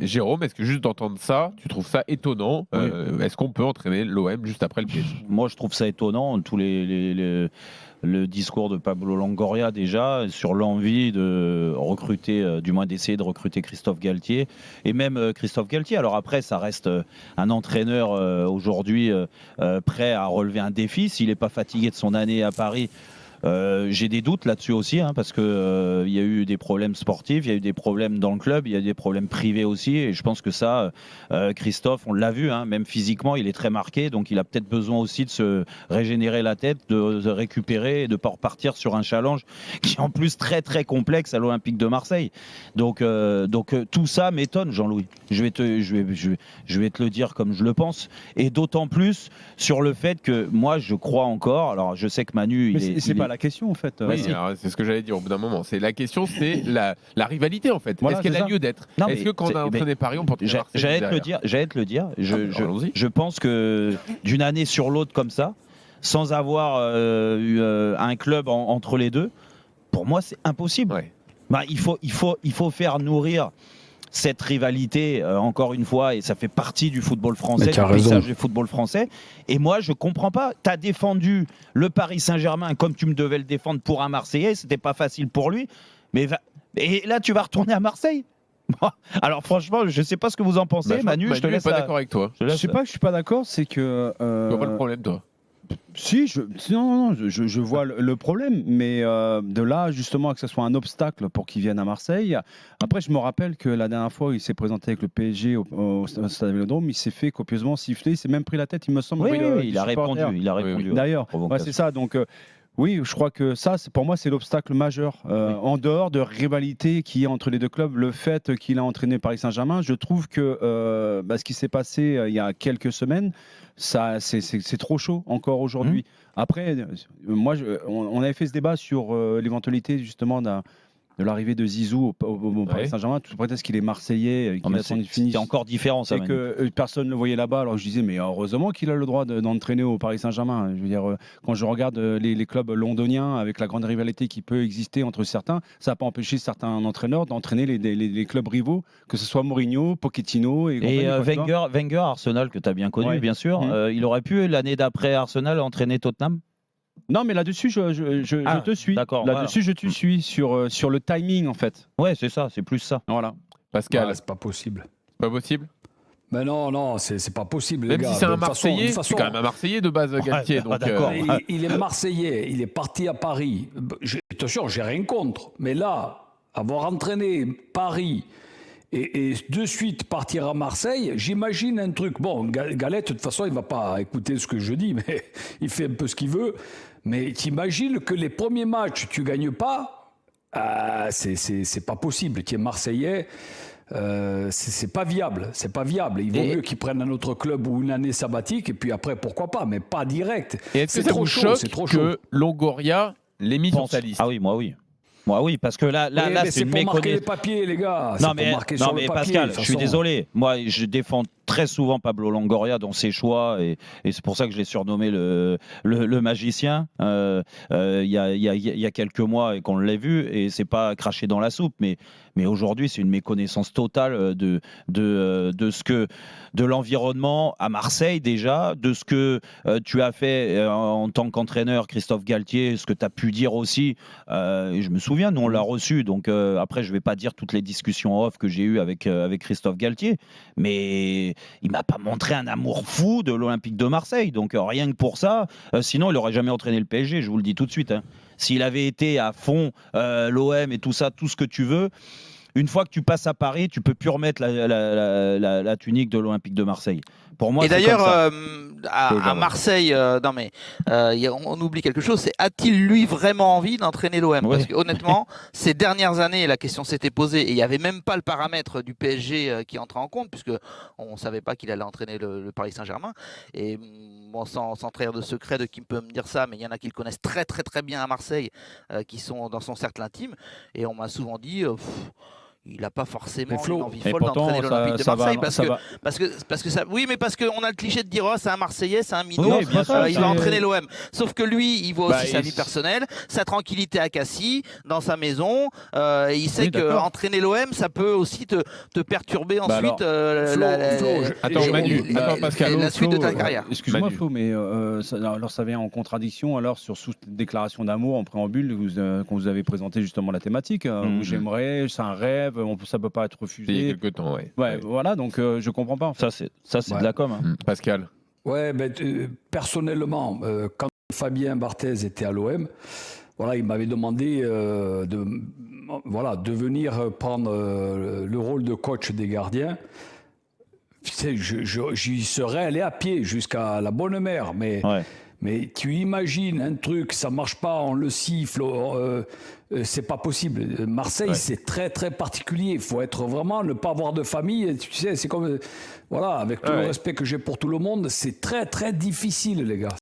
Jérôme, est-ce que juste d'entendre ça, tu trouves ça étonnant? Est-ce qu'on peut entraîner l'OM juste après le PSG? Moi, je trouve ça étonnant, le discours de Pablo Longoria déjà, sur l'envie de recruter, du moins d'essayer de recruter Christophe Galtier. Et même Christophe Galtier, alors après, ça reste un entraîneur aujourd'hui prêt à relever un défi. S'il n'est pas fatigué de son année à Paris, j'ai des doutes là-dessus aussi, parce que il y a eu des problèmes sportifs, il y a eu des problèmes dans le club, il y a des problèmes privés aussi, et je pense que ça, Christophe, on l'a vu, même physiquement, il est très marqué, donc il a peut-être besoin aussi de se régénérer la tête, de récupérer et de pas repartir sur un challenge qui est en plus très très complexe à l'Olympique de Marseille. Donc tout ça m'étonne, Jean-Louis. Je vais te le dire comme je le pense, et d'autant plus sur le fait que moi je crois encore. Alors je sais que Manu, c'est pas la question en fait. Oui, c'est ce que j'allais dire au bout d'un moment. C'est la question, c'est la rivalité en fait. Voilà, est-ce qu'elle a lieu d'être? Est-ce que quand on a entraîné Paris, on peut entraîner Marseille? J'allais te le dire. Je pense que d'une année sur l'autre comme ça, sans avoir eu un club entre les deux, pour moi c'est impossible. Ouais. Il faut faire nourrir cette rivalité, encore une fois, et ça fait partie du football français, du paysage du football français. Et moi, je comprends pas. Tu as défendu le Paris Saint-Germain comme tu me devais le défendre pour un Marseillais. C'était pas facile pour lui. Et là, tu vas retourner à Marseille. Alors franchement, je sais pas ce que vous en pensez, Manu. Je te laisse. Pas d'accord avec toi. Je sais pas que je suis pas d'accord, c'est que. Tu vois pas le problème, toi? Si, je vois le problème, mais de là justement que ce soit un obstacle pour qu'il vienne à Marseille. Après, je me rappelle que la dernière fois, il s'est présenté avec le PSG au Stade Vélodrome, il s'est fait copieusement siffler, il s'est même pris la tête, il me semble. Oui, il a répondu. Oui. D'ailleurs, c'est ça. Donc, oui, je crois que ça, pour moi, c'est l'obstacle majeur. En dehors de rivalité qui est entre les deux clubs, le fait qu'il a entraîné Paris Saint-Germain, je trouve que ce qui s'est passé il y a quelques semaines, ça, c'est trop chaud encore aujourd'hui. Après, moi, on avait fait ce débat sur l'éventualité justement de l'arrivée de Zizou au Paris Saint-Germain, tout prétexte qu'il est Marseillais. C'était encore différent, ça. Et que personne ne le voyait là-bas. Alors je disais, mais heureusement qu'il a le droit d'entraîner au Paris Saint-Germain. Je veux dire, quand je regarde les clubs londoniens, avec la grande rivalité qui peut exister entre certains, ça n'a pas empêché certains entraîneurs d'entraîner les clubs rivaux, que ce soit Mourinho, Pochettino et Wenger, Arsenal, que tu as bien connu, bien sûr. Il aurait pu, l'année d'après Arsenal, entraîner Tottenham? Non, mais là-dessus, je te suis. D'accord. Là-dessus, je te suis sur le timing, en fait. Ouais, c'est ça, c'est plus ça. Voilà. Pascal, c'est pas possible. C'est pas possible? Mais non, c'est pas possible, même les gars. Si c'est un Marseillais, c'est quand même un Marseillais de base, Galtier. Donc, d'accord. Il est Marseillais, il est parti à Paris. Attention, j'ai rien contre. Mais là, avoir entraîné Paris et de suite partir à Marseille, j'imagine un truc. Bon, Galette, de toute façon, il ne va pas écouter ce que je dis, mais il fait un peu ce qu'il veut. Mais t'imagines que les premiers matchs, tu ne gagnes pas, c'est pas possible. Tu es Marseillais, c'est pas viable. C'est pas viable. Il vaut mieux qu'ils prennent un autre club ou une année sabbatique, et puis après, pourquoi pas, mais pas direct. Et est-ce que ça vous choque que Longoria l'ait mis sur sa liste? Ah oui, moi oui. Moi oui, parce que là c'est pour marquer les papiers, les gars. Non mais Pascal, je suis désolé. Moi, je défends très souvent Pablo Longoria dans ses choix, et c'est pour ça que je l'ai surnommé le magicien il y a quelques mois, et qu'on l'a vu, et c'est pas craché dans la soupe, mais aujourd'hui c'est une méconnaissance totale de l'environnement à Marseille déjà, de ce que tu as fait en tant qu'entraîneur, Christophe Galtier, ce que tu as pu dire aussi. Je me souviens, nous on l'a reçu, donc après je vais pas dire toutes les discussions off que j'ai eues avec Christophe Galtier, mais il m'a pas montré un amour fou de l'Olympique de Marseille, donc rien que pour ça, sinon il aurait jamais entraîné le PSG, je vous le dis tout de suite. S'il avait été à fond l'OM et tout ça, tout ce que tu veux, une fois que tu passes à Paris, tu peux plus remettre la tunique de l'Olympique de Marseille. Pour moi, et d'ailleurs, à Marseille, on oublie quelque chose, c'est a-t-il lui vraiment envie d'entraîner l'OM? Parce que honnêtement, ces dernières années, la question s'était posée, et il n'y avait même pas le paramètre du PSG qui entrait en compte, puisque on ne savait pas qu'il allait entraîner le Paris Saint-Germain. Et bon, sans trahir de secret de qui peut me dire ça, mais il y en a qui le connaissent très très très bien à Marseille, qui sont dans son cercle intime, et on m'a souvent dit... il n'a pas forcément Mais Flo, une envie et folle pourtant, d'entraîner l'Olympique de ça va- Marseille ça va- parce que ça, oui, mais parce qu'on a le cliché de dire oh, c'est un Marseillais, c'est un minot, Oui, bien sûr, il c'est- va entraîner l'OM. Sauf que lui, il voit aussi Bah, sa et vie c'est- personnelle, sa tranquillité à Cassis, dans sa maison. Il sait Oui, que d'accord. entraîner l'OM, ça peut aussi te perturber Bah ensuite Attends, Manu, attends, Pascal. la suite de ta carrière. Excuse-moi Manu. Flo, mais alors ça vient en contradiction alors sur sous déclaration d'amour en préambule quand vous avez présenté justement la thématique où j'aimerais, c'est un rêve, ça peut pas être Il y a refusé. quelques temps, ouais. Ouais, voilà, donc je comprends pas. En fait. Ça, c'est Ouais. de la com. Hein. Pascal. Ouais, personnellement, quand Fabien Barthez était à l'OM, voilà, il m'avait demandé de venir prendre le rôle de coach des gardiens. Tu sais, j'y serais allé à pied jusqu'à la Bonne Mère, mais tu imagines un truc, ça marche pas, on le siffle, c'est pas possible. Marseille, c'est très très particulier. Il faut être vraiment, ne pas avoir de famille. Tu sais, c'est comme, voilà, avec tout le respect que j'ai pour tout le monde, c'est très très difficile, les gars.